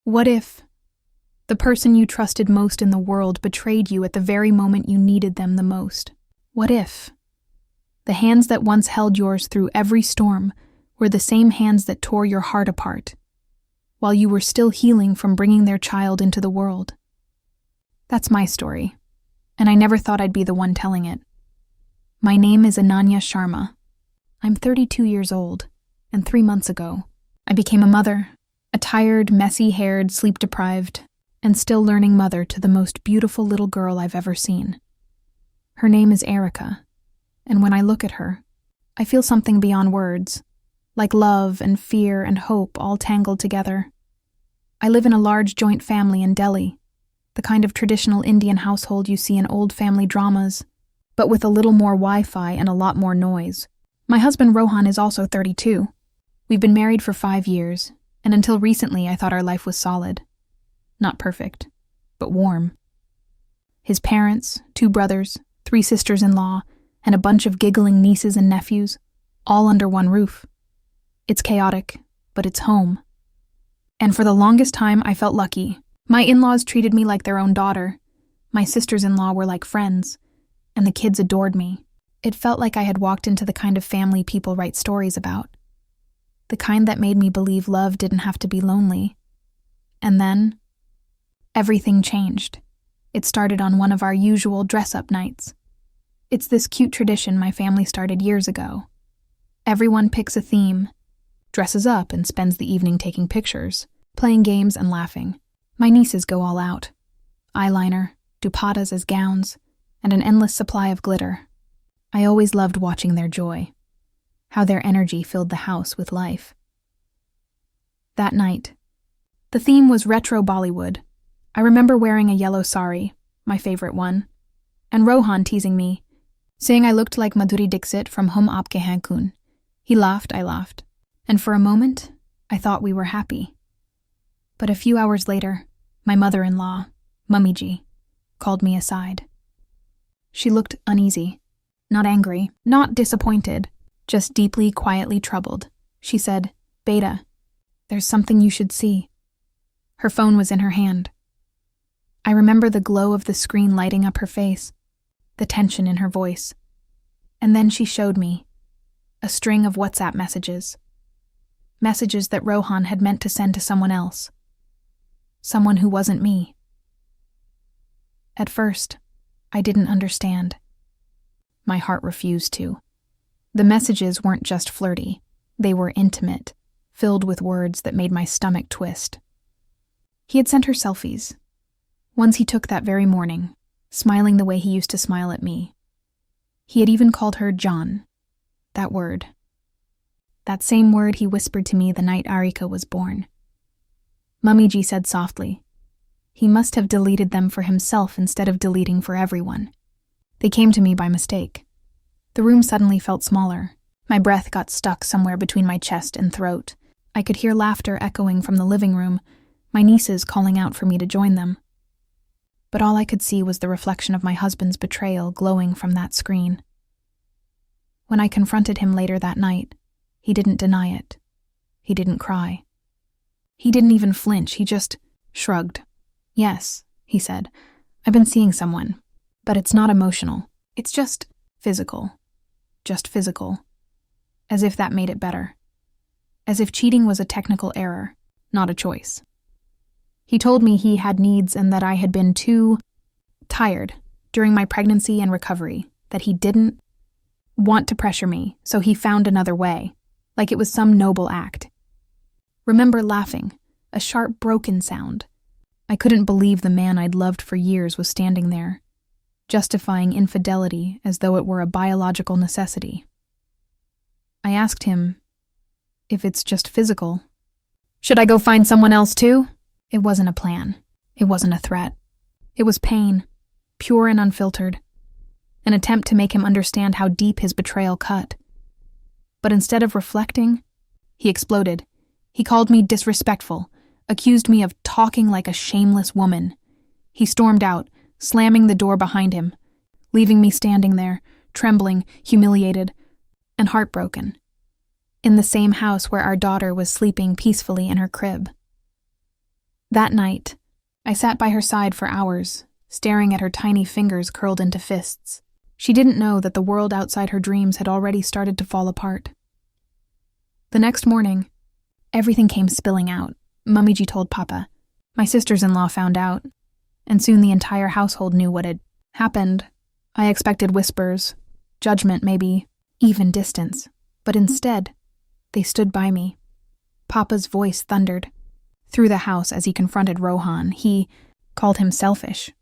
What if the person you trusted most in the world betrayed you at the very moment you needed them the most? What if the hands that once held yours through every storm were the same hands that tore your heart apart while you were still healing from bringing their child into the world? That's my story, and I never thought I'd be the one telling it. My name is Ananya Sharma. I'm 32 years old, and 3 months ago, I became a mother, a tired, messy-haired, sleep-deprived, and still learning mother to the most beautiful little girl I've ever seen. Her name is Erica, and when I look at her, I feel something beyond words, like love and fear and hope all tangled together. I live in a large joint family in Delhi, the kind of traditional Indian household you see in old family dramas, but with a little more Wi-Fi and a lot more noise. My husband Rohan is also 32. We've been married for 5 years, and until recently I thought our life was solid. Not perfect, but warm. His parents, 2 brothers, 3 sisters-in-law, and a bunch of giggling nieces and nephews, all under one roof. It's chaotic, but it's home. And for the longest time I felt lucky. My in-laws treated me like their own daughter. My sisters-in-law were like friends, and the kids adored me. It felt like I had walked into the kind of family people write stories about. The kind that made me believe love didn't have to be lonely. And then, everything changed. It started on one of our usual dress-up nights. It's this cute tradition my family started years ago. Everyone picks a theme, dresses up and spends the evening taking pictures, playing games and laughing. My nieces go all out. Eyeliner, dupattas as gowns, and an endless supply of glitter. I always loved watching their joy, how their energy filled the house with life. That night, the theme was retro Bollywood. I remember wearing a yellow sari, my favorite one, and Rohan teasing me, saying I looked like Madhuri Dixit from Hum Aapke Hain Kaun. He laughed, I laughed, and for a moment, I thought we were happy. But a few hours later, my mother-in-law, Mummiji, called me aside. She looked uneasy, not angry, not disappointed, just deeply, quietly troubled. She said, "Beta, there's something you should see." Her phone was in her hand. I remember the glow of the screen lighting up her face, the tension in her voice. And then she showed me a string of WhatsApp messages. Messages that Rohan had meant to send to someone else. Someone who wasn't me. At first, I didn't understand. My heart refused to. The messages weren't just flirty. They were intimate, filled with words that made my stomach twist. He had sent her selfies. Ones he took that very morning, smiling the way he used to smile at me. He had even called her John. That word. That same word he whispered to me the night Arika was born. Mummiji said softly, he must have deleted them for himself instead of deleting for everyone. They came to me by mistake. The room suddenly felt smaller. My breath got stuck somewhere between my chest and throat. I could hear laughter echoing from the living room, my nieces calling out for me to join them. But all I could see was the reflection of my husband's betrayal glowing from that screen. When I confronted him later that night, he didn't deny it. He didn't cry. He didn't even flinch, he just shrugged. "Yes," he said, "I've been seeing someone, but it's not emotional. It's just physical. Just physical." As if that made it better. As if cheating was a technical error, not a choice. He told me he had needs and that I had been too tired during my pregnancy and recovery, that he didn't want to pressure me, so he found another way, like it was some noble act. Remember laughing, a sharp broken sound. I couldn't believe the man I'd loved for years was standing there, justifying infidelity as though it were a biological necessity. I asked him, if it's just physical, should I go find someone else too? It wasn't a plan. It wasn't a threat. It was pain, pure and unfiltered. An attempt to make him understand how deep his betrayal cut. But instead of reflecting, he exploded. He called me disrespectful, accused me of talking like a shameless woman. He stormed out, slamming the door behind him, leaving me standing there, trembling, humiliated, and heartbroken, in the same house where our daughter was sleeping peacefully in her crib. That night, I sat by her side for hours, staring at her tiny fingers curled into fists. She didn't know that the world outside her dreams had already started to fall apart. The next morning, everything came spilling out. Mummyji told Papa. My sisters-in-law found out, and soon the entire household knew what had happened. I expected whispers, judgment, maybe even distance, but instead, they stood by me. Papa's voice thundered through the house as he confronted Rohan. He called him selfish,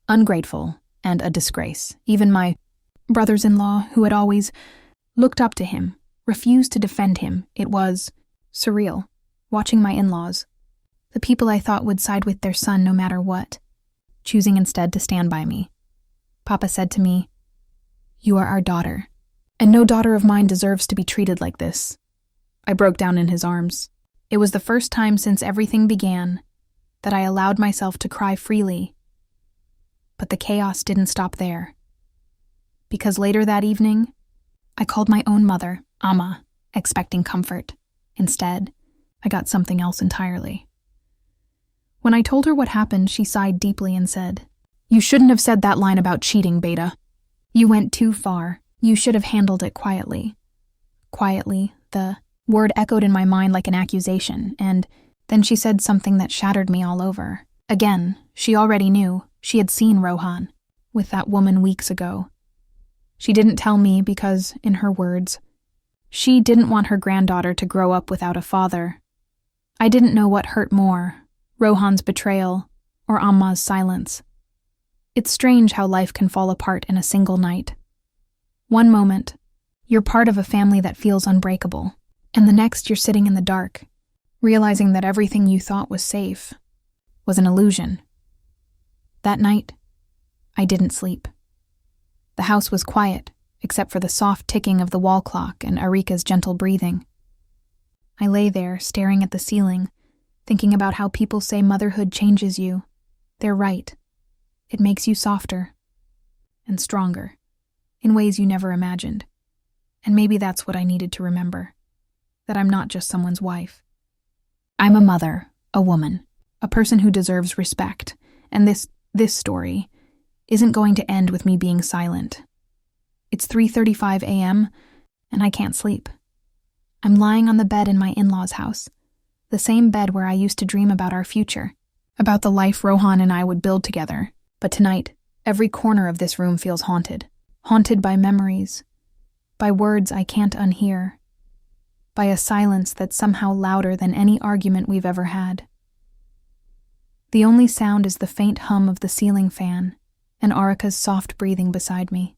ungrateful, and a disgrace. Even my brothers-in-law, who had always looked up to him, refused to defend him. It was surreal, watching my in-laws, the people I thought would side with their son no matter what, choosing instead to stand by me. Papa said to me, "You are our daughter, and no daughter of mine deserves to be treated like this." I broke down in his arms. It was the first time since everything began that I allowed myself to cry freely. But the chaos didn't stop there. Because later that evening, I called my own mother, Amma, expecting comfort. Instead, I got something else entirely. When I told her what happened, she sighed deeply and said, "You shouldn't have said that line about cheating, Beta. You went too far. You should have handled it quietly." Quietly, the word echoed in my mind like an accusation, and then she said something that shattered me all over. Again, she already knew. She had seen Rohan with that woman weeks ago. She didn't tell me because, in her words, she didn't want her granddaughter to grow up without a father. I didn't know what hurt more, Rohan's betrayal or Amma's silence. It's strange how life can fall apart in a single night. One moment, you're part of a family that feels unbreakable, and the next you're sitting in the dark, realizing that everything you thought was safe was an illusion. That night, I didn't sleep. The house was quiet, except for the soft ticking of the wall clock and Arika's gentle breathing. I lay there, staring at the ceiling, thinking about how people say motherhood changes you. They're right. It makes you softer and stronger in ways you never imagined. And maybe that's what I needed to remember, that I'm not just someone's wife. I'm a mother, a woman, a person who deserves respect, and this story isn't going to end with me being silent. It's 3:35 a.m., and I can't sleep. I'm lying on the bed in my in-laws' house, the same bed where I used to dream about our future, about the life Rohan and I would build together. But tonight, every corner of this room feels haunted by memories, by words I can't unhear, by a silence that's somehow louder than any argument we've ever had. The only sound is the faint hum of the ceiling fan and Arika's soft breathing beside me.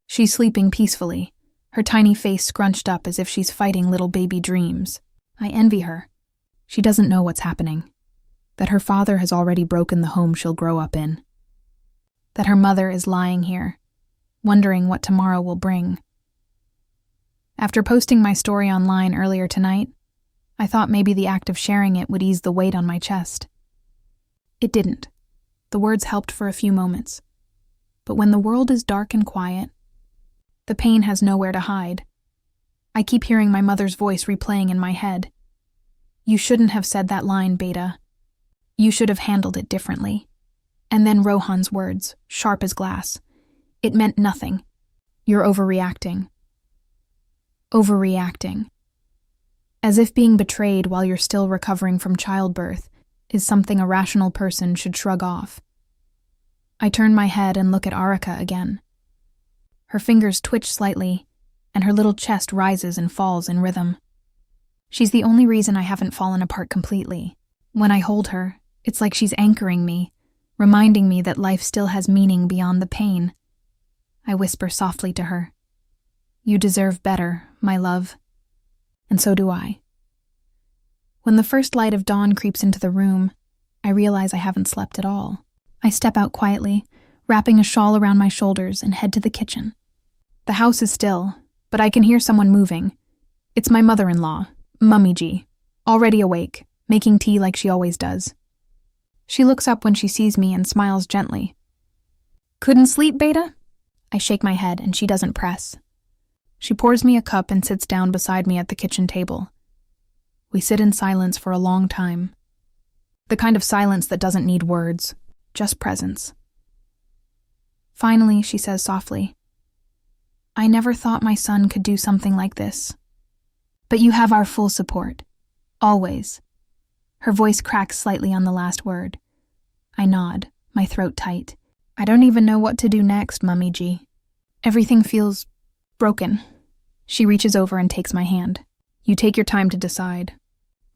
She's sleeping peacefully, her tiny face scrunched up as if she's fighting little baby dreams. I envy her. She doesn't know what's happening, that her father has already broken the home she'll grow up in, that her mother is lying here, wondering what tomorrow will bring. After posting my story online earlier tonight, I thought maybe the act of sharing it would ease the weight on my chest. It didn't. The words helped for a few moments. But when the world is dark and quiet, the pain has nowhere to hide. I keep hearing my mother's voice replaying in my head. "You shouldn't have said that line, Beta. You should have handled it differently." And then Rohan's words, sharp as glass. "It meant nothing. You're overreacting." Overreacting. As if being betrayed while you're still recovering from childbirth is something a rational person should shrug off. I turn my head and look at Arika again. Her fingers twitch slightly, and her little chest rises and falls in rhythm. She's the only reason I haven't fallen apart completely. When I hold her, it's like she's anchoring me, reminding me that life still has meaning beyond the pain. I whisper softly to her, "You deserve better, my love." And so do I. When the first light of dawn creeps into the room, I realize I haven't slept at all. I step out quietly, wrapping a shawl around my shoulders, and head to the kitchen. The house is still, but I can hear someone moving. It's my mother-in-law, Mummyji, already awake, making tea like she always does. She looks up when she sees me and smiles gently. "Couldn't sleep, Beta?" I shake my head, and she doesn't press. She pours me a cup and sits down beside me at the kitchen table. We sit in silence for a long time. The kind of silence that doesn't need words, just presence. Finally, she says softly, "I never thought my son could do something like this. But you have our full support. Always." Her voice cracks slightly on the last word. I nod, my throat tight. I don't even know what to do next, Mummy G. Everything feels broken. She reaches over and takes my hand. You take your time to decide.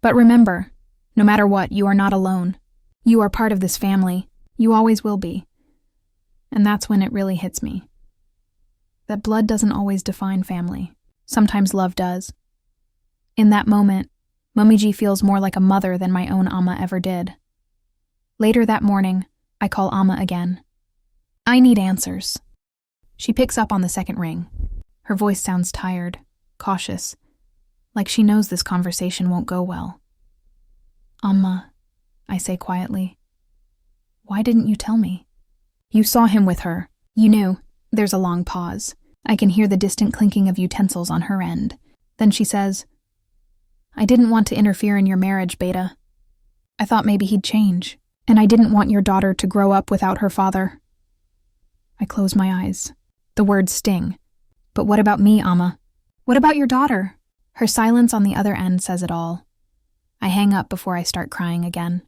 But remember, no matter what, you are not alone. You are part of this family. You always will be. And that's when it really hits me. That blood doesn't always define family. Sometimes love does. In that moment, Mummy G feels more like a mother than my own Amma ever did. Later that morning, I call Amma again. I need answers. She picks up on the second ring. Her voice sounds tired, cautious, like she knows this conversation won't go well. Amma, I say quietly, why didn't you tell me? You saw him with her. You knew. There's a long pause. I can hear the distant clinking of utensils on her end. Then she says, I didn't want to interfere in your marriage, Beta. I thought maybe he'd change, and I didn't want your daughter to grow up without her father. I close my eyes. The words sting. But what about me, Amma? What about your daughter? Her silence on the other end says it all. I hang up before I start crying again.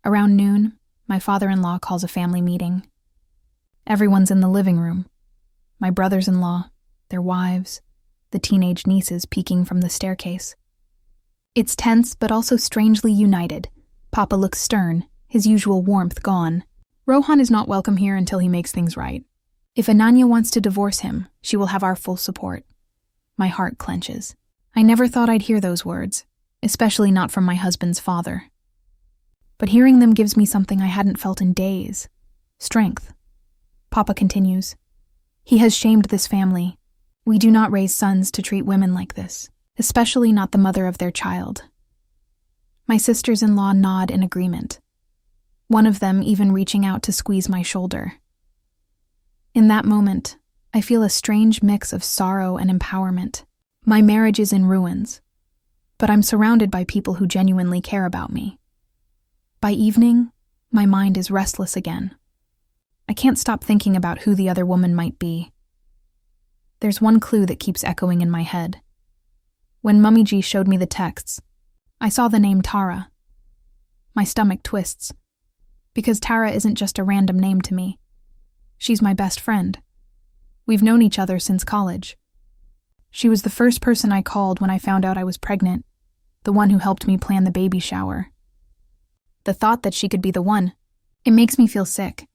Around noon, my father-in-law calls a family meeting. Everyone's in the living room. My brothers-in-law, their wives, the teenage nieces peeking from the staircase. It's tense, but also strangely united. Papa looks stern, his usual warmth gone. Rohan is not welcome here until he makes things right. If Ananya wants to divorce him, she will have our full support. My heart clenches. I never thought I'd hear those words, especially not from my husband's father. But hearing them gives me something I hadn't felt in days. Strength. Papa continues. He has shamed this family. We do not raise sons to treat women like this, especially not the mother of their child. My sisters-in-law nod in agreement, one of them even reaching out to squeeze my shoulder. In that moment, I feel a strange mix of sorrow and empowerment. My marriage is in ruins, but I'm surrounded by people who genuinely care about me. By evening, my mind is restless again. I can't stop thinking about who the other woman might be. There's one clue that keeps echoing in my head. When Mummy G showed me the texts, I saw the name Tara. My stomach twists, because Tara isn't just a random name to me. She's my best friend. We've known each other since college. She was the first person I called when I found out I was pregnant, the one who helped me plan the baby shower. The thought that she could be the one, it makes me feel sick.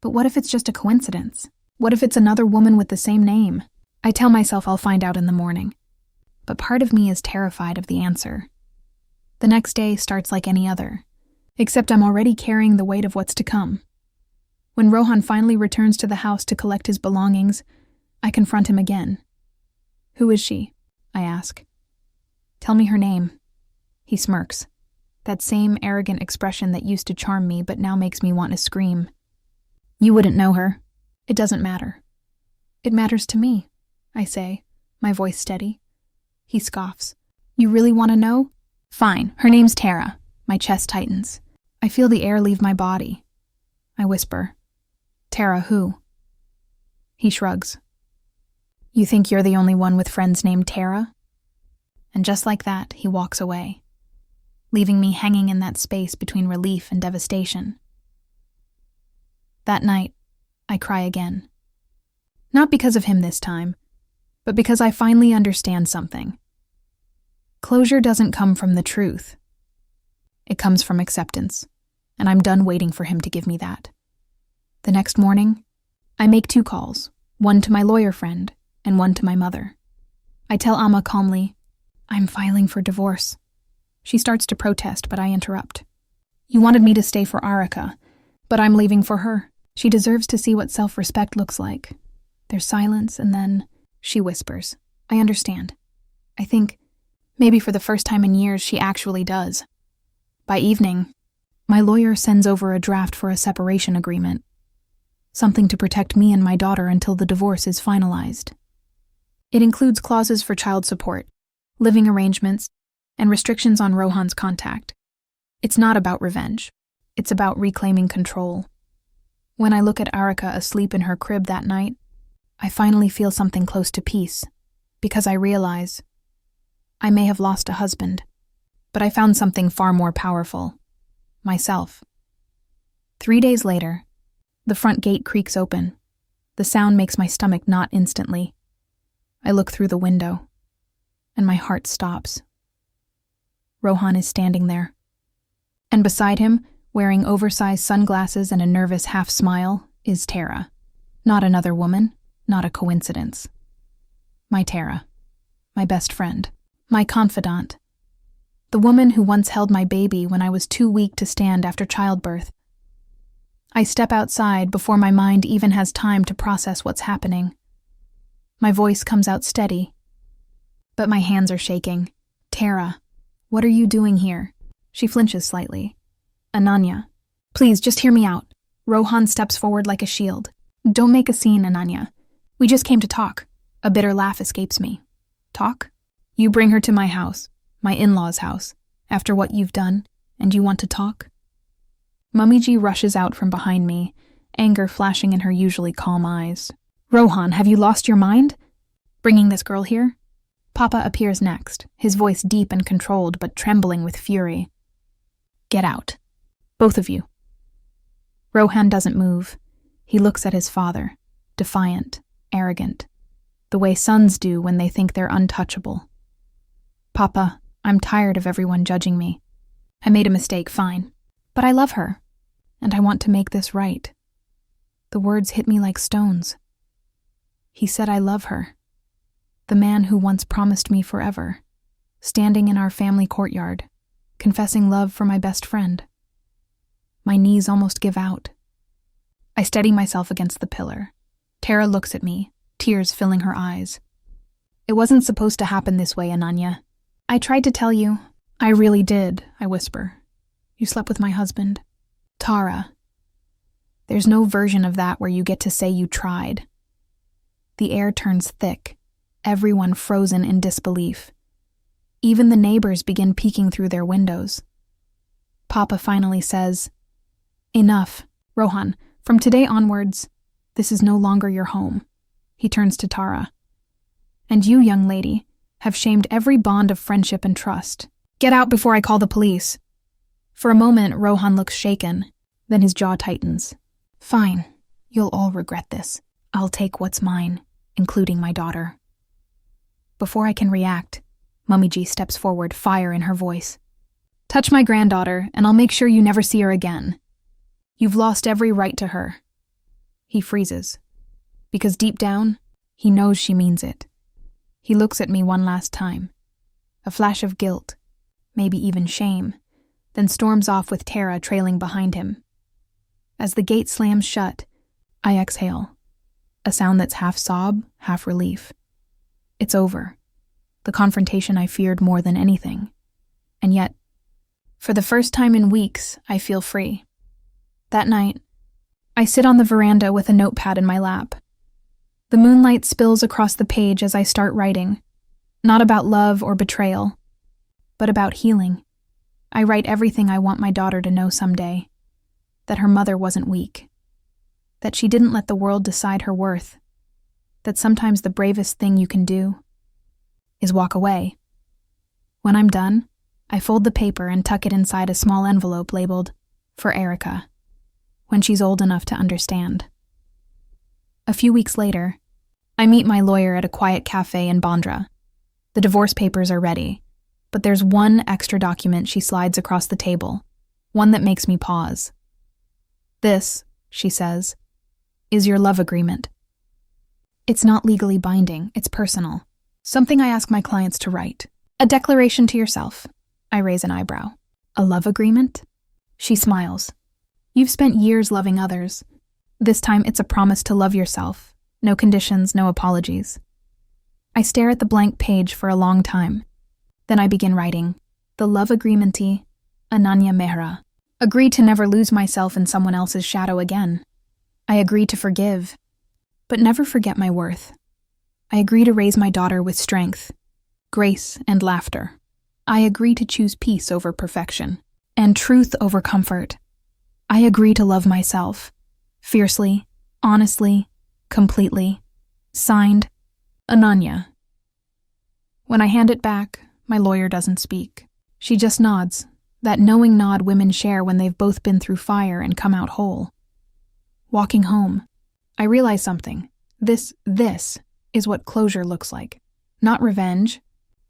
But what if it's just a coincidence? What if it's another woman with the same name? I tell myself I'll find out in the morning. But part of me is terrified of the answer. The next day starts like any other, except I'm already carrying the weight of what's to come. When Rohan finally returns to the house to collect his belongings, I confront him again. Who is she? I ask. Tell me her name. He smirks. That same arrogant expression that used to charm me but now makes me want to scream. You wouldn't know her. It doesn't matter. It matters to me, I say, my voice steady. He scoffs. You really want to know? Fine, her name's Tara. My chest tightens. I feel the air leave my body. I whisper. Tara who? He shrugs. You think you're the only one with friends named Tara? And just like that, he walks away, leaving me hanging in that space between relief and devastation. That night, I cry again. Not because of him this time, but because I finally understand something. Closure doesn't come from the truth. It comes from acceptance, and I'm done waiting for him to give me that. The next morning, I make 2 calls, one to my lawyer friend and one to my mother. I tell Amma calmly, I'm filing for divorce. She starts to protest, but I interrupt. You wanted me to stay for Arika, but I'm leaving for her. She deserves to see what self-respect looks like. There's silence, and then she whispers, I understand. I think, maybe for the first time in years, she actually does. By evening, my lawyer sends over a draft for a separation agreement, something to protect me and my daughter until the divorce is finalized. It includes clauses for child support, living arrangements, and restrictions on Rohan's contact. It's not about revenge. It's about reclaiming control. When I look at Arika asleep in her crib that night, I finally feel something close to peace, because I realize I may have lost a husband, but I found something far more powerful: myself. 3 days later, the front gate creaks open. The sound makes my stomach knot instantly. I look through the window, and my heart stops. Rohan is standing there, and beside him, wearing oversized sunglasses and a nervous half-smile, is Tara. Not another woman, not a coincidence. My Tara, my best friend, my confidant, the woman who once held my baby when I was too weak to stand after childbirth. I step outside before my mind even has time to process what's happening. My voice comes out steady, but my hands are shaking. Tara, what are you doing here? She flinches slightly. Ananya, please just hear me out. Rohan steps forward like a shield. Don't make a scene, Ananya. We just came to talk. A bitter laugh escapes me. Talk? You bring her to my house, my in-laws' house, after what you've done, and you want to talk? Mummiji rushes out from behind me, anger flashing in her usually calm eyes. Rohan, have you lost your mind? Bringing this girl here? Papa appears next, his voice deep and controlled but trembling with fury. Get out. Both of you. Rohan doesn't move. He looks at his father, defiant, arrogant, the way sons do when they think they're untouchable. Papa, I'm tired of everyone judging me. I made a mistake, fine. But I love her, and I want to make this right. The words hit me like stones. He said I love her. The man who once promised me forever, standing in our family courtyard, confessing love for my best friend. My knees almost give out. I steady myself against the pillar. Tara looks at me, tears filling her eyes. It wasn't supposed to happen this way, Ananya. I tried to tell you. I really did, I whisper. You slept with my husband. Tara. There's no version of that where you get to say you tried. The air turns thick, everyone frozen in disbelief. Even the neighbors begin peeking through their windows. Papa finally says, Enough, Rohan. From today onwards, this is no longer your home. He turns to Tara. And you, young lady, have shamed every bond of friendship and trust. Get out before I call the police. For a moment, Rohan looks shaken, then his jaw tightens. Fine, you'll all regret this. I'll take what's mine, including my daughter. Before I can react, Mummiji steps forward, fire in her voice. Touch my granddaughter, and I'll make sure you never see her again. You've lost every right to her. He freezes, because deep down, he knows she means it. He looks at me one last time. A flash of guilt, maybe even shame, then storms off with Tara trailing behind him. As the gate slams shut, I exhale, a sound that's half sob, half relief. It's over, the confrontation I feared more than anything. And yet, for the first time in weeks, I feel free. That night, I sit on the veranda with a notepad in my lap. The moonlight spills across the page as I start writing, not about love or betrayal, but about healing. I write everything I want my daughter to know someday. That her mother wasn't weak. That she didn't let the world decide her worth. That sometimes the bravest thing you can do is walk away. When I'm done, I fold the paper and tuck it inside a small envelope labeled, For Erica, when she's old enough to understand. A few weeks later, I meet my lawyer at a quiet cafe in Bandra. The divorce papers are ready, but there's one extra document she slides across the table, one that makes me pause. This, she says, is your love agreement. It's not legally binding, it's personal. Something I ask my clients to write. A declaration to yourself. I raise an eyebrow. A love agreement? She smiles. You've spent years loving others. This time it's a promise to love yourself. No conditions, no apologies. I stare at the blank page for a long time. Then I begin writing. The love agreement-y, Ananya Mehra. Agree to never lose myself in someone else's shadow again. I agree to forgive, but never forget my worth. I agree to raise my daughter with strength, grace, and laughter. I agree to choose peace over perfection. and truth over comfort. I agree to love myself. Fiercely, honestly, completely. Signed, Ananya. When I hand it back, my lawyer doesn't speak. She just nods, that knowing nod women share when they've both been through fire and come out whole. Walking home, I realize something. This is what closure looks like. Not revenge,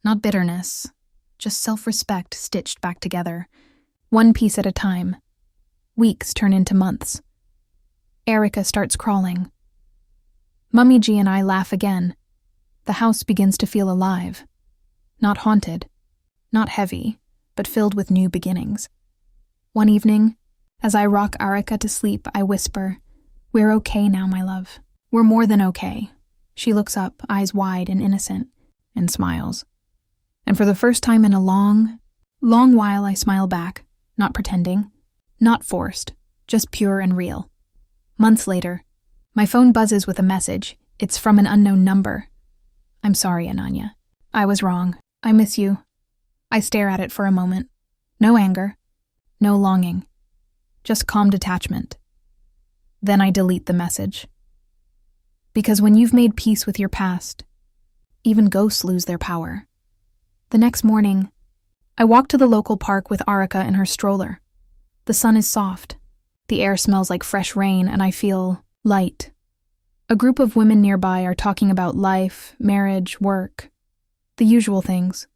not bitterness, just self-respect stitched back together, one piece at a time. Weeks turn into months. Erica starts crawling. Mummy G and I laugh again. The house begins to feel alive. Not haunted, not heavy, but filled with new beginnings. One evening, as I rock Erica to sleep, I whisper, "We're okay now, my love. We're more than okay." She looks up, eyes wide and innocent, and smiles. And for the first time in a long while, I smile back, not pretending, not forced, just pure and real. Months later, my phone buzzes with a message. It's from an unknown number. "I'm sorry, Ananya. I was wrong. I miss you." I stare at it for a moment. No anger, no longing, just calm detachment. Then I delete the message. Because when you've made peace with your past, even ghosts lose their power. The next morning, I walk to the local park with Arika in her stroller. The sun is soft. The air smells like fresh rain, and I feel light. A group of women nearby are talking about life, marriage, work, the usual things.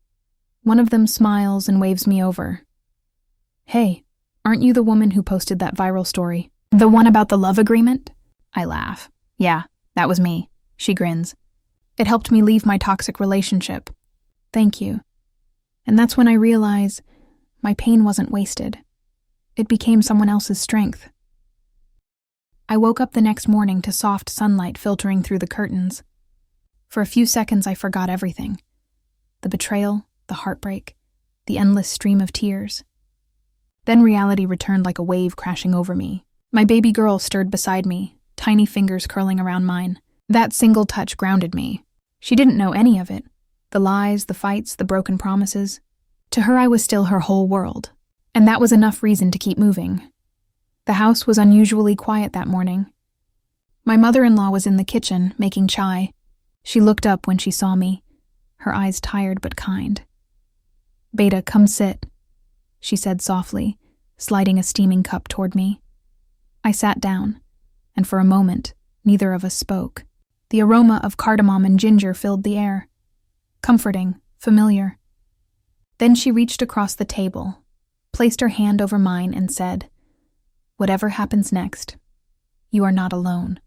One of them smiles and waves me over. "Hey, aren't you the woman who posted that viral story? The one about the love agreement?" I laugh. "Yeah, that was me." She grins. "It helped me leave my toxic relationship." "Thank you." And that's when I realize my pain wasn't wasted. It became someone else's strength. I woke up the next morning to soft sunlight filtering through the curtains. For a few seconds, I forgot everything. The betrayal, the heartbreak, the endless stream of tears. Then reality returned like a wave crashing over me. My baby girl stirred beside me, tiny fingers curling around mine. That single touch grounded me. She didn't know any of it. The lies, the fights, the broken promises. To her, I was still her whole world. And that was enough reason to keep moving. The house was unusually quiet that morning. My mother-in-law was in the kitchen, making chai. She looked up when she saw me, her eyes tired but kind. "Beta, come sit," she said softly, sliding a steaming cup toward me. I sat down, and for a moment, neither of us spoke. The aroma of cardamom and ginger filled the air. Comforting, familiar. Then she reached across the table, placed her hand over mine, and said, "Whatever happens next, you are not alone."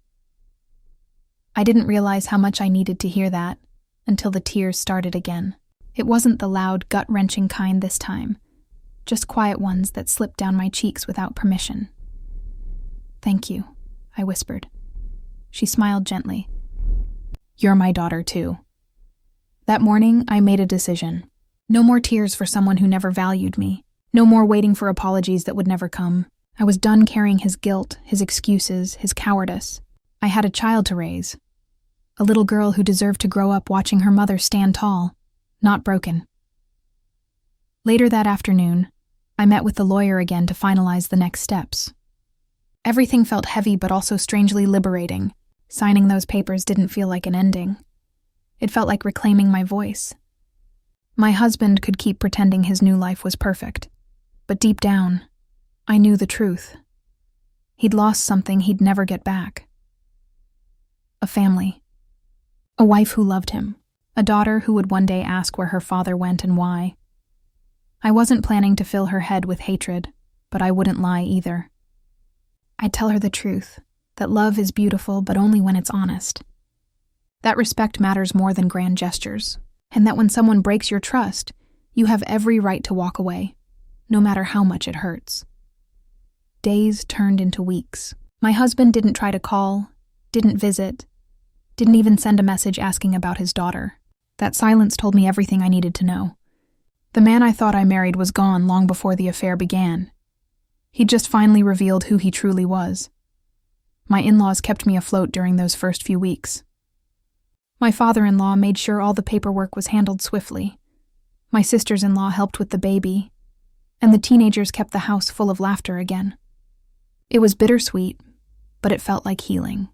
I didn't realize how much I needed to hear that until the tears started again. It wasn't the loud, gut-wrenching kind this time, just quiet ones that slipped down my cheeks without permission. "Thank you," I whispered. She smiled gently. "You're my daughter, too." That morning, I made a decision. No more tears for someone who never valued me. No more waiting for apologies that would never come. I was done carrying his guilt, his excuses, his cowardice. I had a child to raise. A little girl who deserved to grow up watching her mother stand tall, not broken. Later that afternoon, I met with the lawyer again to finalize the next steps. Everything felt heavy but also strangely liberating. Signing those papers didn't feel like an ending. It felt like reclaiming my voice. My husband could keep pretending his new life was perfect, but deep down, I knew the truth. He'd lost something he'd never get back. A family. A wife who loved him. A daughter who would one day ask where her father went and why. I wasn't planning to fill her head with hatred, but I wouldn't lie either. I'd tell her the truth, that love is beautiful but only when it's honest. That respect matters more than grand gestures, and that when someone breaks your trust, you have every right to walk away, no matter how much it hurts. Days turned into weeks. My husband didn't try to call, didn't visit, didn't even send a message asking about his daughter. That silence told me everything I needed to know. The man I thought I married was gone long before the affair began. He'd just finally revealed who he truly was. My in-laws kept me afloat during those first few weeks. My father-in-law made sure all the paperwork was handled swiftly. My sisters-in-law helped with the baby. and the teenagers kept the house full of laughter again. It was bittersweet, but it felt like healing.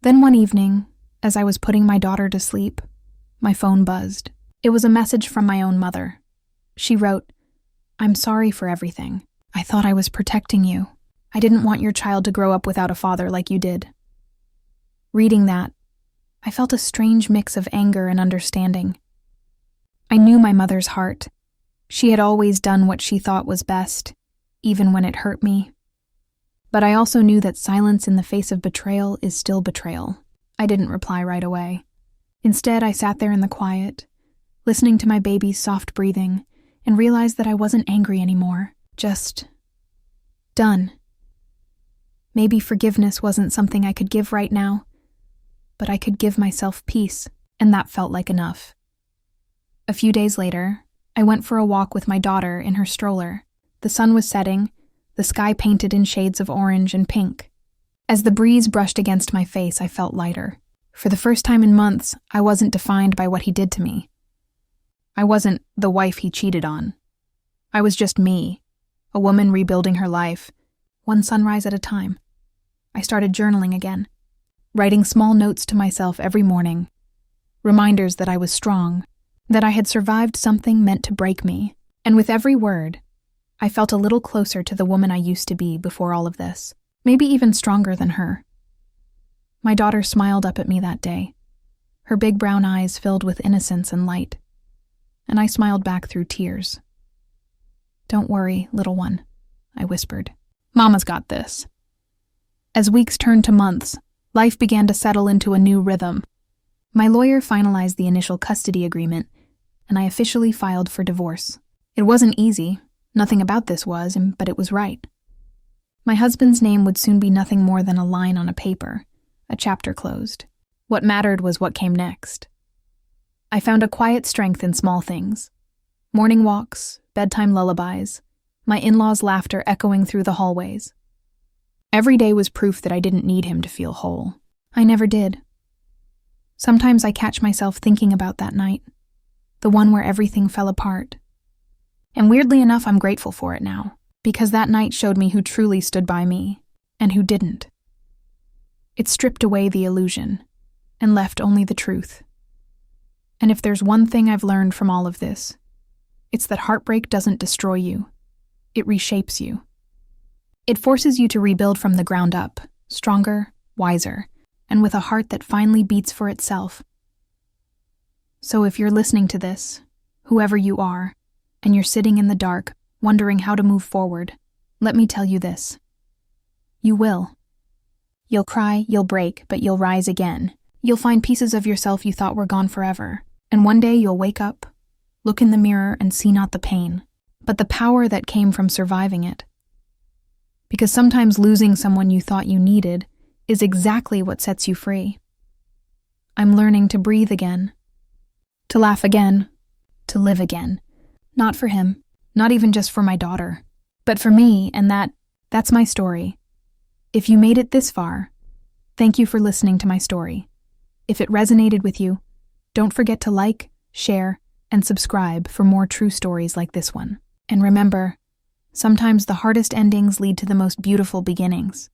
Then one evening, as I was putting my daughter to sleep, my phone buzzed. It was a message from my own mother. She wrote, "I'm sorry for everything. I thought I was protecting you. I didn't want your child to grow up without a father like you did." Reading that, I felt a strange mix of anger and understanding. I knew my mother's heart. She had always done what she thought was best, even when it hurt me. But I also knew that silence in the face of betrayal is still betrayal. I didn't reply right away. Instead, I sat there in the quiet, listening to my baby's soft breathing, and realized that I wasn't angry anymore, just done. Maybe forgiveness wasn't something I could give right now, but I could give myself peace, and that felt like enough. A few days later, I went for a walk with my daughter in her stroller. The sun was setting, the sky painted in shades of orange and pink. As the breeze brushed against my face, I felt lighter. For the first time in months, I wasn't defined by what he did to me. I wasn't the wife he cheated on. I was just me, a woman rebuilding her life, one sunrise at a time. I started journaling again, writing small notes to myself every morning, reminders that I was strong, that I had survived something meant to break me, and with every word, I felt a little closer to the woman I used to be before all of this, maybe even stronger than her. My daughter smiled up at me that day, her big brown eyes filled with innocence and light, and I smiled back through tears. "Don't worry, little one," I whispered. "Mama's got this." As weeks turned to months, life began to settle into a new rhythm. My lawyer finalized the initial custody agreement, and I officially filed for divorce. It wasn't easy, nothing about this was, but it was right. My husband's name would soon be nothing more than a line on a paper, a chapter closed. What mattered was what came next. I found a quiet strength in small things. Morning walks, bedtime lullabies, my in-laws' laughter echoing through the hallways. Every day was proof that I didn't need him to feel whole. I never did. Sometimes I catch myself thinking about that night, the one where everything fell apart. And weirdly enough, I'm grateful for it now, because that night showed me who truly stood by me, and who didn't. It stripped away the illusion, and left only the truth. And if there's one thing I've learned from all of this, it's that heartbreak doesn't destroy you. It reshapes you. It forces you to rebuild from the ground up, stronger, wiser, and with a heart that finally beats for itself. So if you're listening to this, whoever you are, and you're sitting in the dark, wondering how to move forward, let me tell you this. You will. You'll cry, you'll break, but you'll rise again. You'll find pieces of yourself you thought were gone forever. And one day you'll wake up, look in the mirror and see not the pain, but the power that came from surviving it. Because sometimes losing someone you thought you needed is exactly what sets you free. I'm learning to breathe again, to laugh again, to live again. Not for him, not even just for my daughter, but for me, and that's my story. If you made it this far, thank you for listening to my story. If it resonated with you, don't forget to like, share, and subscribe for more true stories like this one. And remember, sometimes the hardest endings lead to the most beautiful beginnings.